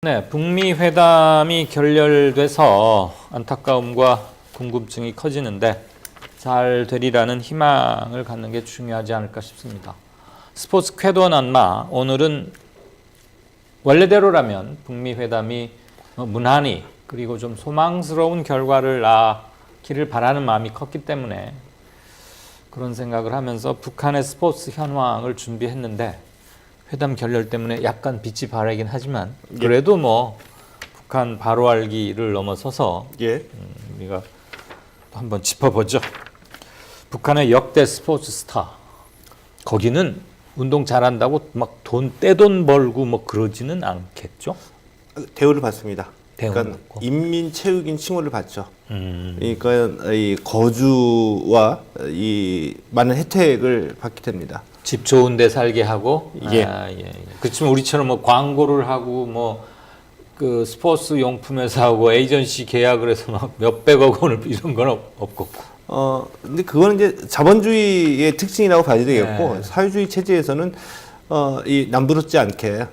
네, 북미 회담이 결렬돼서 안타까움과 궁금증이 커지는데 잘 되리라는 희망을 갖는 게 중요하지 않을까 싶습니다. 스포츠 쾌도 난마, 오늘은 원래대로라면 북미 회담이 무난히 그리고 좀 소망스러운 결과를 낳기를 바라는 마음이 컸기 때문에 그런 생각을 하면서 북한의 스포츠 현황을 준비했는데 회담 결렬 때문에 약간 빛이 바라긴 하지만 그래도 뭐 북한 바로 알기를 넘어서서 우리가 한번 짚어보죠. 북한의 역대 스포츠 스타, 거기는 운동 잘한다고 막 떼돈 벌고 뭐 그러지는 않겠죠? 대우를 받습니다. 대우는 그러니까 받고. 인민체육인 칭호를 받죠. 그러니까 이 거주와 이 많은 혜택을 받게 됩니다. 집 좋은 데 살게 하고. 예. 예. 그렇지만 우리처럼 뭐 광고를 하고 뭐 그 스포츠 용품 회사하고 에이전시 계약을 해서 막 몇백억 원을 이런 건 없고. 근데 그거는 이제 자본주의의 특징이라고 봐야 되겠고, 네. 사회주의 체제에서는 이 남부럽지 않게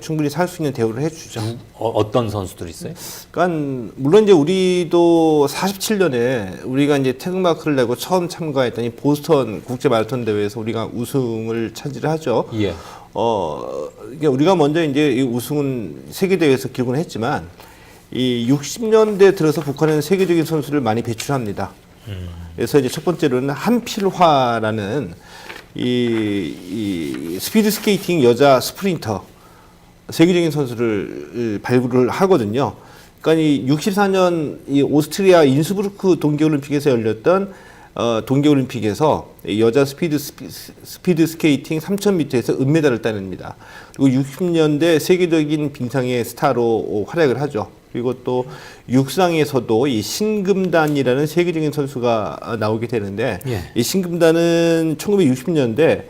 충분히 살 수 있는 대우를 해주죠. 어떤 선수들 있어요? 그러니까 물론 이제 우리도 47년에 우리가 이제 태극마크를 내고 처음 참가했던 이 보스턴 국제 마라톤 대회에서 우리가 우승을 차지를 하죠. 예. 이게 우리가 먼저 이제 이 우승은 세계 대회에서 기록을 했지만 이 60년대 들어서 북한은 세계적인 선수를 많이 배출합니다. 그래서 이제 첫 번째로는 한필화라는 이 스피드 스케이팅 여자 스프린터 세계적인 선수를 발굴을 하거든요. 그러니까 이 64년 이 오스트리아 인스부르크 동계올림픽에서 열렸던 동계올림픽에서 여자 스피드 스케이팅 3000m에서 은메달을 따냅니다. 그리고 60년대 세계적인 빙상의 스타로 활약을 하죠. 그리고 또 육상에서도 이 신금단이라는 세계적인 선수가 나오게 되는데 이 신금단은 1960년대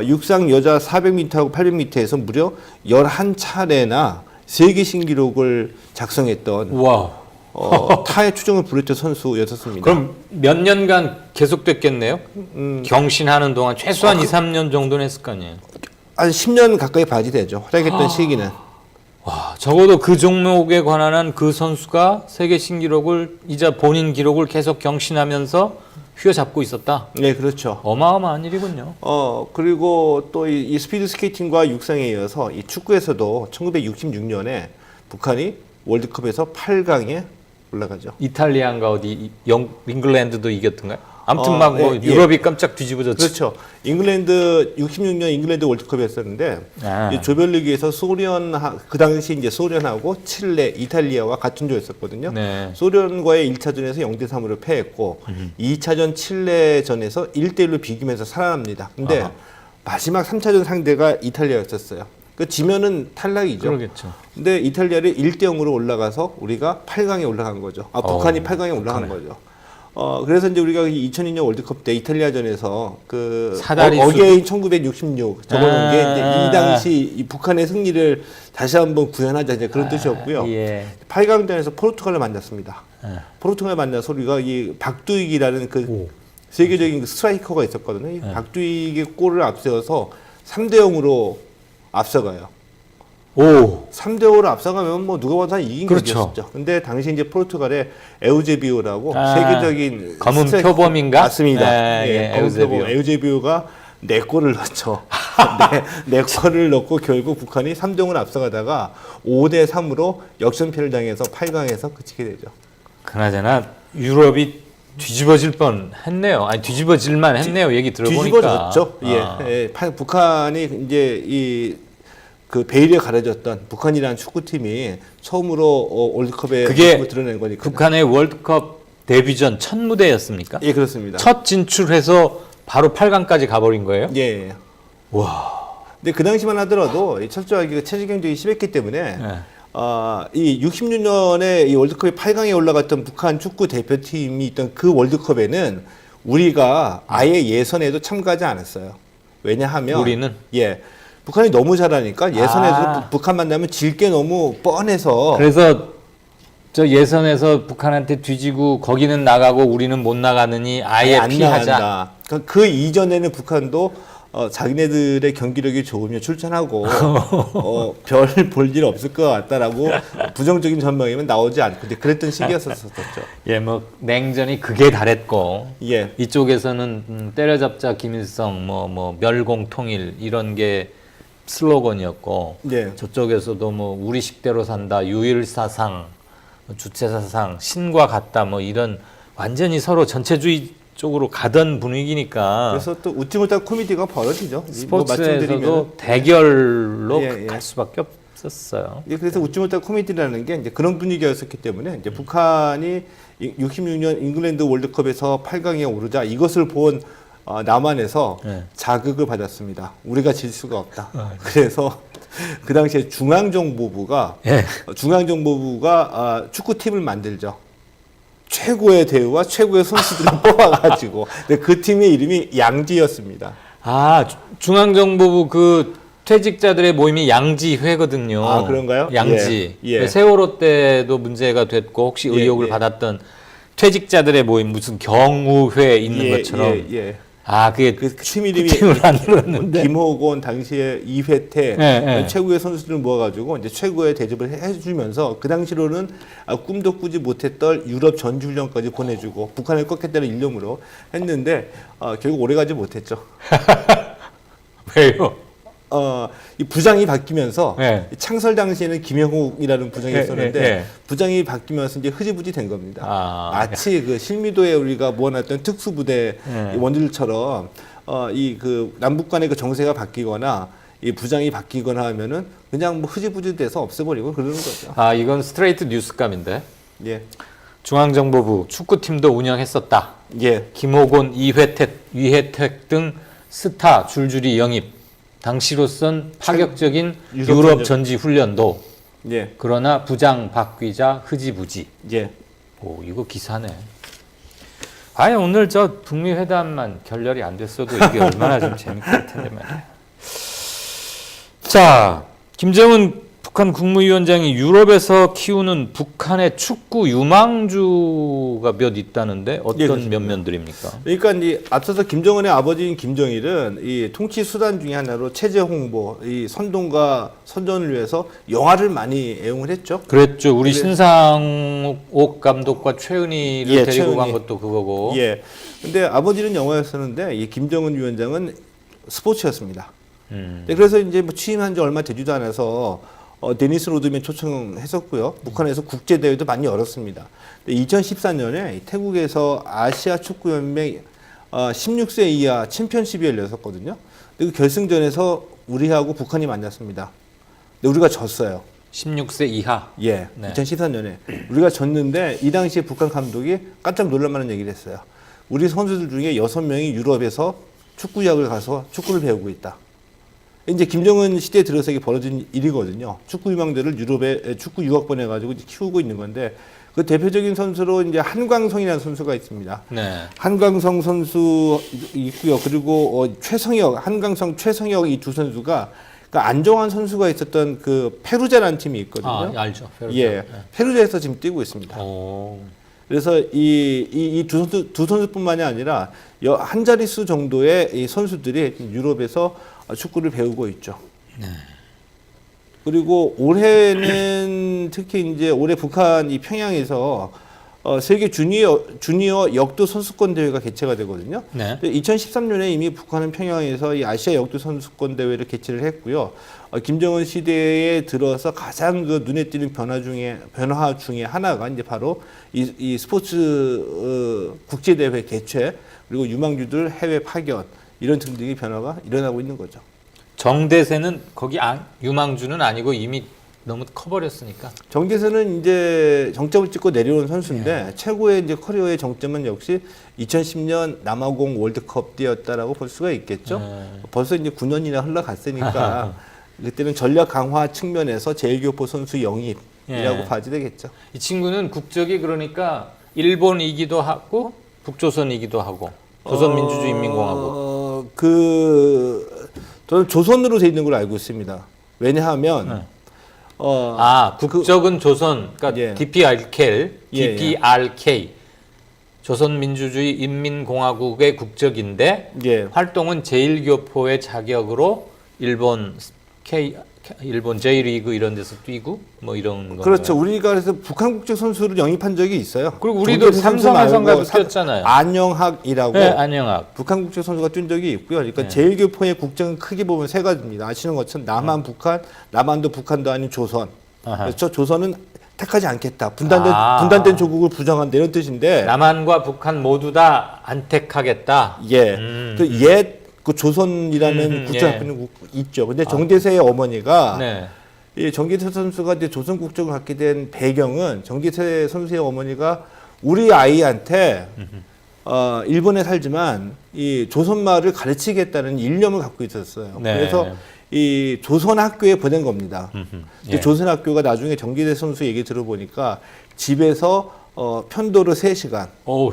육상 여자 400m하고 800m에서 무려 11차례나 세계 신기록을 작성했던 타의 추종을 부렸던 선수였었습니다. 그럼 몇 년간 계속됐겠네요? 경신하는 동안 최소한 2, 3년 정도는 했을 거 아니에요? 한 10년 가까이 봐야지 되죠. 활약했던 시기는. 와, 적어도 그 종목에 관한 그 선수가 세계 신기록을 이자 본인 기록을 계속 경신하면서 휘어잡고 있었다. 네, 그렇죠. 어마어마한 일이군요. 그리고 또 이 스피드 스케이팅과 육상에 이어서 이 축구에서도 1966년에 북한이 월드컵에서 8강에 올라가죠. 이탈리아인가 어디 잉글랜드도 이겼던가요? 아무튼 막 뭐 유럽이 깜짝 뒤집어졌죠. 그렇죠. 66년 잉글랜드 월드컵이었었는데 이 조별리그에서 그 당시 이제 소련하고 칠레, 이탈리아와 같은 조였었거든요. 네. 소련과의 1차전에서 0대3으로 패했고 2차전 칠레전에서 1대1로 비기면서 살아납니다. 근데 마지막 3차전 상대가 이탈리아였었어요. 그 지면은 탈락이죠. 그러겠죠. 근데 이탈리아를 1대0으로 올라가서 우리가 8강에 올라간 거죠. 북한이 8강에 올라간 거죠. 그래서 이제 우리가 2002년 월드컵 때 이탈리아전에서 어게인 1966 적어놓은 게 이제 이 당시 이 북한의 승리를 다시 한번 구현하자 이제 그런 뜻이었고요. 8강전에서 포르투갈을 만났습니다. 포르투갈 만나서 우리가 이 박두익이라는 그 세계적인 스트라이커가 있었거든요. 박두익의 골을 앞세워서 3대0으로 앞서가요. 3대5로 앞서가면 뭐 누가 봐도 이긴 경기였었죠. 근데 당시 이제 포르투갈의 에우제비오라고 세계적인 검은 표범인가? 맞습니다. 에우제비오가 4골을 넣었죠. 네 골을 넣고 결국 북한이 3대0으로 앞서가다가 5대3으로 역전패를 당해서 8강에서 그치게 되죠. 그나저나 유럽이 뒤집어질 뻔 했네요. 아니 뒤집어질만 했네요. 얘기 들어보니까. 뒤집어졌죠. 북한이 이제 그 베일에 가려졌던 북한이라는 축구팀이 처음으로 월드컵에 그게 드러낸 거니까. 북한의 월드컵 데뷔전 첫 무대였습니까? 예, 그렇습니다. 첫 진출해서 바로 8강까지 가버린 거예요? 예. 와. 근데 그 당시만 하더라도 철저하게 체제 경쟁이 심했기 때문에 이 66년에 이 월드컵에 8강에 올라갔던 북한 축구 대표팀이 있던 그 월드컵에는 우리가 아예 예선에도 참가하지 않았어요. 왜냐하면 우리는 북한이 너무 잘하니까 예선에서 북한 만나면 질 게 너무 뻔해서 그래서 저 예선에서 북한한테 뒤지고 거기는 나가고 우리는 못 나가느니 아예 피하자. 그러니까 그 이전에는 북한도 자기네들의 경기력이 좋으면 출전하고 별 볼 일 없을 것 같다라고 부정적인 전망이면 나오지 않고 근데 그랬던 시기였었었죠. 예, 뭐 냉전이 극에 달했고 예. 이쪽에서는 때려잡자 김일성, 뭐 멸공통일 이런 게 슬로건이었고 예. 저쪽에서도 뭐 우리식대로 산다, 유일사상, 주체사상, 신과 같다 뭐 이런 완전히 서로 전체주의 쪽으로 가던 분위기니까 그래서 또 웃지 못할 코미디가 벌어지죠. 스포츠에서도 대결로 예, 예. 갈 수밖에 없었어요. 예, 그래서 웃지 못할 코미디라는 게 이제 그런 분위기였었기 때문에 이제 북한이 66년 잉글랜드 월드컵에서 8강에 오르자 이것을 본 남한에서 네. 자극을 받았습니다. 우리가 질 수가 없다. 그래서 그 당시에 중앙정보부가 예. 축구팀을 만들죠. 최고의 대우와 최고의 선수들을 뽑아가지고 그 팀의 이름이 양지였습니다. 아, 중앙정보부 그 퇴직자들의 모임이 양지회거든요. 아, 그런가요? 양지. 예, 예. 세월호 때도 문제가 됐고 혹시 의혹을 예. 받았던 퇴직자들의 모임 무슨 경우회 있는 것처럼. 예. 아, 그게 그 팀 이름이 팀을 만들었는데. 김호곤 당시에 이회태 예. 최고의 선수들을 모아가지고 이제 최고의 대접을 해주면서 그 당시로는 꿈도 꾸지 못했던 유럽 전지훈련까지 보내주고 북한을 꺾겠다는 일념으로 했는데 결국 오래가지 못했죠. 왜요? 이 부장이 바뀌면서 예. 창설 당시에는 김영욱이라는 부장이 있었는데 예. 부장이 바뀌면서 이제 흐지부지 된 겁니다. 마치 그 실미도에 우리가 모아놨던 특수부대 예. 원들처럼 이 그 남북 간의 그 정세가 바뀌거나 이 부장이 바뀌거나 하면은 그냥 뭐 흐지부지 돼서 없애버리고 그러는 거죠. 아, 이건 스트레이트 뉴스감인데. 예. 중앙정보부 축구팀도 운영했었다. 예. 김호곤, 이회택 등 스타 줄줄이 영입. 당시로선 파격적인 유럽 전지 훈련도. 예. 그러나 부장 바뀌자 흐지부지. 예. 오, 이거 기사네. 아예 오늘 저 북미 회담만 결렬이 안 됐어도 이게 얼마나 좀 재밌을 텐데 말이야. 자, 김정은 북한 국무위원장이 유럽에서 키우는 북한의 축구 유망주가 몇 있다는데 어떤 몇 면들입니까? 그러니까 이제 앞서서 김정은의 아버지인 김정일은 이 통치 수단 중에 하나로 체제 홍보, 이 선동과 선전을 위해서 영화를 많이 애용을 했죠. 그랬죠. 우리 신상옥 감독과 최은희를 데리고 간 것도 그거고. 예. 근데 아버지는 영화였었는데 이 김정은 위원장은 스포츠였습니다. 그래서 이제 뭐 취임한 지 얼마 되지도 않아서 데니스 로드맨 초청했었고요. 북한에서 국제대회도 많이 열었습니다. 2014년에 태국에서 아시아 축구연맹 16세 이하 챔피언십이 열렸었거든요. 그 결승전에서 우리하고 북한이 만났습니다. 근데 우리가 졌어요. 16세 이하. 예, 네. 2014년에 우리가 졌는데 이 당시에 북한 감독이 깜짝 놀랄만한 얘기를 했어요. 우리 선수들 중에 6명이 유럽에서 축구학을 가서 축구를 배우고 있다. 이제 김정은 시대에 들어서 이게 벌어진 일이거든요. 축구 유망들을 유럽에 축구 유학 보내가지고 키우고 있는 건데 그 대표적인 선수로 이제 한광성이라는 선수가 있습니다. 네. 한광성 선수 있고요. 그리고 최성혁, 한광성, 최성혁 이 두 선수가 그 안정환 선수가 있었던 그 페루자라는 팀이 있거든요. 아, 알죠. 페루자. 예, 네. 페루자에서 지금 뛰고 있습니다. 오. 그래서 이 두 선수뿐만이 아니라 한 자릿수 정도의 이 선수들이 유럽에서 축구를 배우고 있죠. 네. 그리고 올해는 특히 이제 올해 북한 이 평양에서 세계 주니어 역도 선수권 대회가 개최가 되거든요. 네. 2013년에 이미 북한은 평양에서 이 아시아 역도 선수권 대회를 개최를 했고요. 김정은 시대에 들어서 가장 그 눈에 띄는 변화 중에 하나가 이제 바로 이 스포츠 국제 대회 개최 그리고 유망주들 해외 파견 이런 등등의 변화가 일어나고 있는 거죠. 정대세는 거기 유망주는 아니고 이미 너무 커버렸으니까. 정대세는 이제 정점을 찍고 내려온 선수인데 최고의 이제 커리어의 정점은 역시 2010년 남아공 월드컵 때였다라고 볼 수가 있겠죠. 벌써 이제 9년이나 흘러갔으니까 그때는 전략 강화 측면에서 제일교포 선수 영입이라고 봐야 되겠죠. 이 친구는 국적이 그러니까 일본이기도 하고 북조선이기도 하고 조선민주주의인민공화국. 저는 조선으로 돼 있는 걸로 알고 있습니다. 왜냐하면 국적은 조선, 그러니까 예. DPRK, 예, 예. DPRK. 조선민주주의 인민공화국의 국적인데 예. 활동은 제1교포의 자격으로 일본 J리그 이런 데서 뛰고 뭐 이런 건가요? 그렇죠. 우리가 그래서 북한 국적 선수를 영입한 적이 있어요. 그리고 우리도 삼성에선가도 뛰었잖아요. 안영학이라고 네, 안영학. 북한 국적 선수가 뛴 적이 있고요. 그러니까 네. 제1교포의 국적은 크게 보면 세 가지입니다. 아시는 것처럼 남한, 북한, 남한도 북한도 아닌 조선. 아하. 그렇죠. 조선은 택하지 않겠다. 분단된 조국을 부정한다 이런 뜻인데. 남한과 북한 모두 다 안 택하겠다. 예. 그 조선이라는 국적학교는 있죠. 근데 정대세의 어머니가 네. 이 정기태 선수가 이제 조선 국적을 갖게 된 배경은 정기태 선수의 어머니가 우리 아이한테 일본에 살지만 이 조선말을 가르치겠다는 일념을 갖고 있었어요. 네. 그래서 이 조선 학교에 보낸 겁니다. 예. 조선 학교가 나중에 정기태 선수 얘기 들어보니까 집에서 편도로 3시간, 어휴.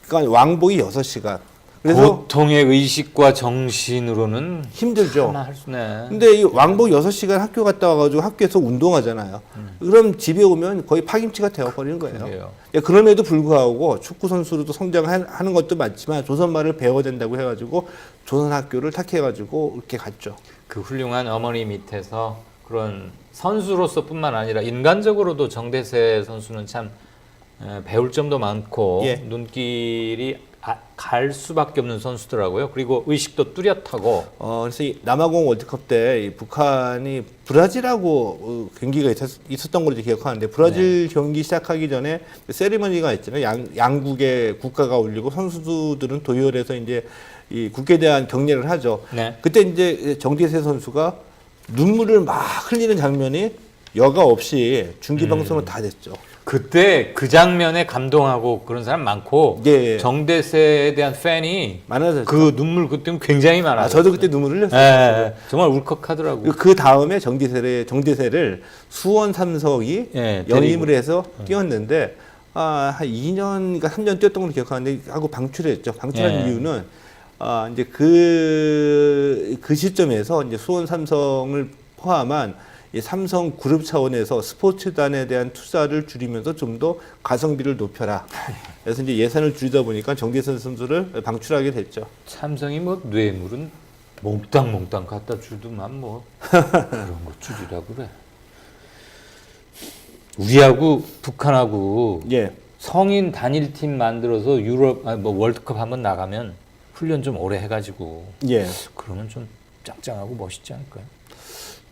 그러니까 왕복이 6시간. 그래서 고통의 의식과 정신으로는 힘들죠. 하나 할 수네. 근데 이 왕복 6시간 학교 갔다 와가지고 학교에서 운동하잖아요. 그럼 집에 오면 거의 파김치가 되어버리는 거예요. 그래요. 그럼에도 불구하고 축구 선수로도 성장하는 것도 맞지만 조선말을 배워야 된다고 해가지고 조선 학교를 택해가지고 이렇게 갔죠. 그 훌륭한 어머니 밑에서 그런 선수로서뿐만 아니라 인간적으로도 정대세 선수는 참 배울 점도 많고 예. 눈길이 갈 수밖에 없는 선수더라고요. 그리고 의식도 뚜렷하고. 그래서 이 남아공 월드컵 때 이 북한이 브라질하고 경기가 있었던 걸로 기억하는데 브라질 경기 시작하기 전에 세리머니가 있잖아요. 양국의 국가가 올리고 선수들은 도열해서 이제 이 국기에 대한 경례를 하죠. 네. 그때 이제 정대세 선수가 눈물을 막 흘리는 장면이 여과 없이 중계 방송으로 다 됐죠. 그때 그 장면에 감동하고 그런 사람 많고 예. 정대세에 대한 팬이 많아졌죠. 그 눈물 그때 굉장히 많았어요. 저도 그때 눈물 흘렸어요. 예, 정말 울컥하더라고요. 그 다음에 정대세를 수원 삼성이 예, 영입을 해서 뛰었는데 한 2년인가 3년 뛰었던 걸로 기억하는데 하고 방출했죠. 방출한 예. 이유는 이제 그 시점에서 이제 수원 삼성을 포함한 이 삼성 그룹 차원에서 스포츠단에 대한 투자를 줄이면서 좀 더 가성비를 높여라. 그래서 이제 예산을 줄이다 보니까 정대세 선수를 방출하게 됐죠. 삼성이 뭐 뇌물은 몽땅 갖다 주더만 뭐 그런 거 줄이라 그래. 우리하고 북한하고 예. 성인 단일팀 만들어서 유럽 뭐 월드컵 한번 나가면 훈련 좀 오래 해가지고 예. 그러면 좀 짱짱하고 멋있지 않을까요?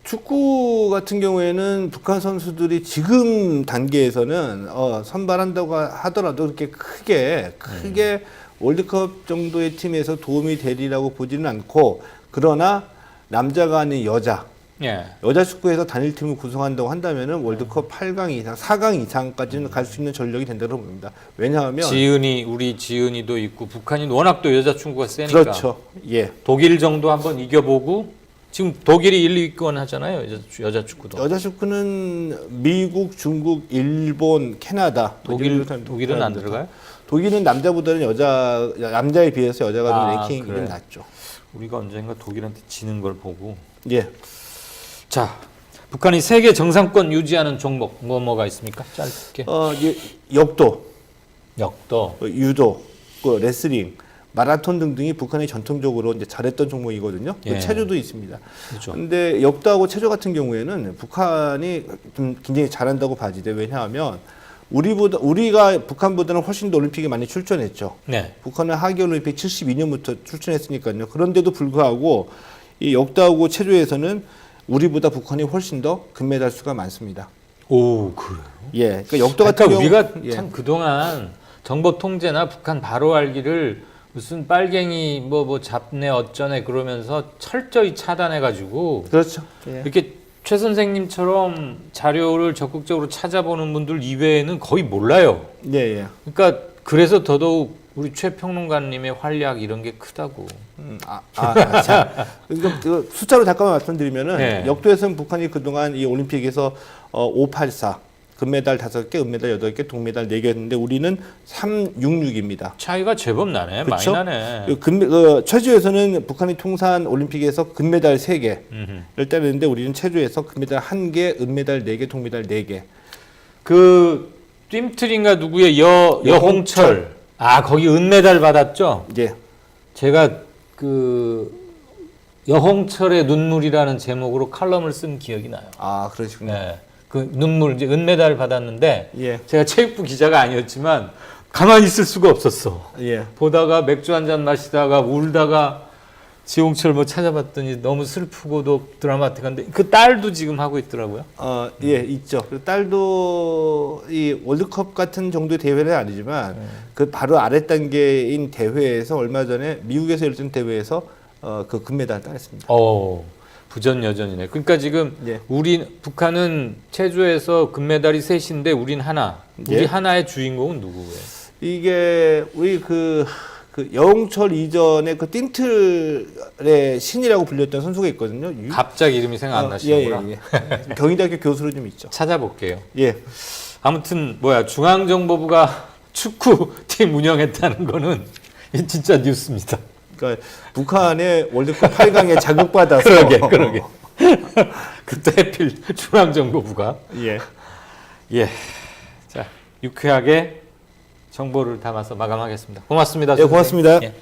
축구 같은 경우에는 북한 선수들이 지금 단계에서는 선발한다고 하더라도 그렇게 크게 월드컵 정도의 팀에서 도움이 되리라고 보지는 않고 그러나 남자가 아닌 여자 축구에서 단일팀을 구성한다고 한다면은 월드컵 8강 이상, 4강 이상까지는 갈 수 있는 전력이 된다고 봅니다. 왜냐하면 우리 지은이도 있고 북한이 워낙 또 여자 축구가 세니까 그렇죠. 예. 독일 정도 한번 이겨보고 지금 독일이 1, 2권 하잖아요. 여자 축구도. 여자 축구는 미국, 중국, 일본, 캐나다. 독일은 안 들어가요? 독일은 남자보다는 남자에 비해서 여자가 좀 랭킹이 좀 낮죠. 우리가 언젠가 독일한테 지는 걸 보고. 예. 자, 북한이 세계 정상권 유지하는 종목 뭐가 있습니까? 짧게. 역도, 유도, 레슬링, 마라톤 등등이 북한이 전통적으로 이제 잘했던 종목이거든요. 예. 체조도 있습니다. 그렇죠. 근데 역도하고 체조 같은 경우에는 북한이 좀 굉장히 잘한다고 봐지대. 왜냐하면 우리가 북한보다는 훨씬 더 올림픽에 많이 출전했죠. 네. 북한은 하계올림픽 72년부터 출전했으니까요. 그런데도 불구하고 이 역도하고 체조에서는 우리보다 북한이 훨씬 더 금메달 수가 많습니다. 오, 그래요? 예. 그러니까 역도 같은 경우 우리가 예. 참 그동안 정보 통제나 북한 바로 알기를 무슨 빨갱이 뭐 잡네 어쩌네 그러면서 철저히 차단해가지고 그렇죠. 예. 이렇게 최 선생님처럼 자료를 적극적으로 찾아보는 분들 이외에는 거의 몰라요. 예, 예. 그러니까 그래서 더더욱 우리 최 평론가님의 활약 이런 게 크다고. 자, 그 숫자로 잠깐만 말씀드리면은 네. 역도에서는 북한이 그동안 이 올림픽에서 584 금메달 5개, 은메달 8개, 동메달 4개였는데 우리는 366입니다. 차이가 제법 나네. 그쵸? 많이 나네. 체조에서는 북한이 통산 올림픽에서 금메달 3개를 따냈는데 우리는 체조에서 금메달 1개, 은메달 4개, 동메달 4개. 그 뜀틀인가 누구의 여홍철 아, 거기 은메달 받았죠? 예. 제가 그 여홍철의 눈물이라는 제목으로 칼럼을 쓴 기억이 나요. 아, 그러시군요. 네. 그 눈물 이제 은메달을 받았는데 예. 제가 체육부 기자가 아니었지만 가만히 있을 수가 없었어. 예. 보다가 맥주 한 잔 마시다가 울다가 지홍철 뭐 찾아봤더니 너무 슬프고도 드라마틱한데 그 딸도 지금 하고 있더라고요. 예, 있죠. 그 딸도 이 월드컵 같은 정도의 대회는 아니지만 그 바로 아래 단계인 대회에서 얼마 전에 미국에서 열린 대회에서 그 금메달 따냈습니다. 부전여전이네. 그러니까 지금 예. 북한은 체조에서 금메달이 셋인데 우린 하나. 우리 예. 하나의 주인공은 누구예요? 이게 우리 그 여홍철 이전에 그 띵틀의 신이라고 불렸던 선수가 있거든요. 갑자기 이름이 생각 안 나시는구나. 예. 경희대학교 교수로 좀 있죠. 찾아볼게요. 예. 아무튼 중앙정보부가 축구팀 운영했다는 거는 진짜 뉴스입니다. 그러니까 북한의 월드컵 8강에 자극받아서 그러게. 그때 하필 중앙정보부가 예. 자, 유쾌하게 정보를 담아서 마감하겠습니다. 고맙습니다. 예, 고맙습니다. 예.